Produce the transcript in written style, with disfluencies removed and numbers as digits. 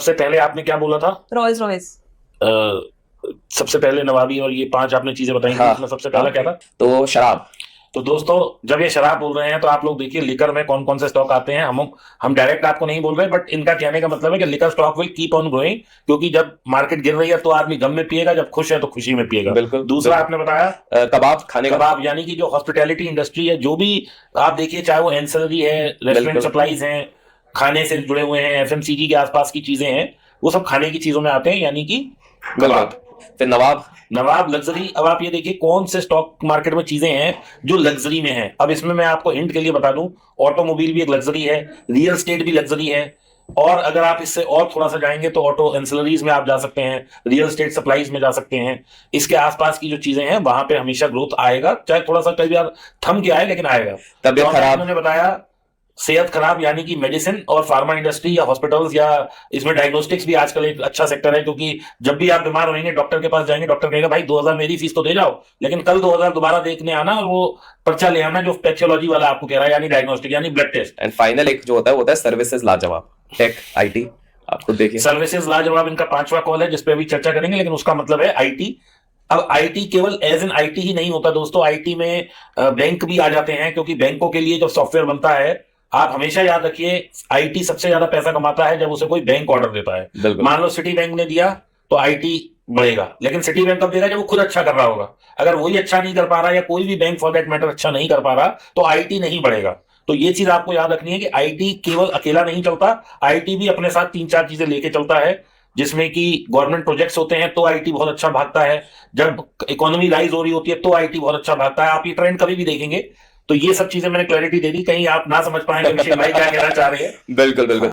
सबसे पहले आपने क्या बोला था? Royals Royce. सबसे पहले नवाबी और ये 5 आपने चीजें बताई थी, हाँ, इसमें सबसे पहला क्या था? तो शराब। तो दोस्तों जब ये शराब बोल रहे हैं तो आप लोग देखिए लिकर में कौन कौन से स्टॉक आते हैं। हम डायरेक्ट आपको नहीं बोल रहे, बट इनका कहने का मतलब है कि liquor stock will keep on growing, क्योंकि जब मार्केट गिर रही है तो आदमी गम में पिएगा, जब खुश है तो खुशी में पिएगा। बिल्कुल। दूसरा आपने बताया कबाब खाने का। कबाब, यानी कि जो हॉस्पिटैलिटी इंडस्ट्री है, जो भी आप देखिए, चाहे वो एंसेलरी है, रेस्टोरेंट सप्लाईज हैं, खाने से जुड़े हुए हैं, एफएमसीजी के आसपास की चीजें हैं, वो सब खाने की चीजों में आते हैं, यानी कि कबाब। फिर नवाब। नवाब लग्जरी। अब आप ये देखिए कौन से स्टॉक मार्केट में चीजें हैं जो लग्जरी में हैं। अब इसमें मैं आपको हिंट के लिए बता दूं, ऑटोमोबाइल भी एक लग्जरी है, रियल एस्टेट भी लग्जरी है, और अगर आप इससे और थोड़ा सा जाएंगे तो ऑटो एंसिलरीज में आप जा सकते हैं, रियल एस्टेट सप्लाईज में जा सकते हैं। इसके आसपास की जो चीजें हैं वहां पे हमेशा ग्रोथ आएगा, चाहे थोड़ा सा कई बार थम के आए, लेकिन आएगा। तबियत खराब। मैंने बताया सेहत खराब, यानी कि मेडिसिन और फार्मा इंडस्ट्री या हॉस्पिटल्स, या इसमें डायग्नोस्टिक्स भी आजकल एक अच्छा सेक्टर है, क्योंकि जब भी आप बीमार होंगे डॉक्टर के पास जाएंगे, डॉक्टर कहेगा भाई 2000 मेरी फीस तो दे जाओ, लेकिन कल 2000 दोबारा देखने आना और वो पर्चा ले आना जो पैथोलॉजी वाला आपको कह रहा है, यानी डायग्नोस्टिक यानी ब्लड टेस्ट। एंड फाइनल एक जो होता है वो होता है सर्विसेज लाजवाब, टेक, आईटी। आप खुद देखिए, सर्विसेज लाजवाब इनका 5वां कॉल है जिसपे अभी चर्चा करेंगे, लेकिन उसका मतलब है आईटी। अब आईटी केवल एज एन आईटी ही नहीं होता दोस्तों, आईटी में बैंक भी आ जाते हैं, क्योंकि बैंकों के लिए जब सॉफ्टवेयर बनता है, आप हमेशा याद रखिए आईटी सबसे ज्यादा पैसा कमाता है जब उसे कोई बैंक ऑर्डर देता है। मान लो सिटी बैंक ने दिया तो आईटी बढ़ेगा, लेकिन सिटी बैंक कब देगा? जब वो खुद अच्छा कर रहा होगा। अगर वही अच्छा नहीं कर पा रहा, या कोई भी बैंक फॉर दैट मैटर अच्छा नहीं कर पा रहा, तो आईटी नहीं बढ़ेगा। तो ये चीज आपको याद रखनी है कि आईटी केवल अकेला नहीं चलता, आईटी भी अपने साथ 3-4 चीजें लेके चलता है, जिसमें कि गवर्नमेंट प्रोजेक्ट्स होते हैं तो आईटी बहुत अच्छा भागता है, जब इकोनॉमी राइज हो रही होती है तो आईटी बहुत अच्छा भागता है। आप ये ट्रेंड कभी भी देखेंगे। तो ये सब चीजें मैंने क्लैरिटी दे दी, कहीं आप ना समझ पाए कि भाई क्या कहना चाह रहे हैं। बिल्कुल बिल्कुल।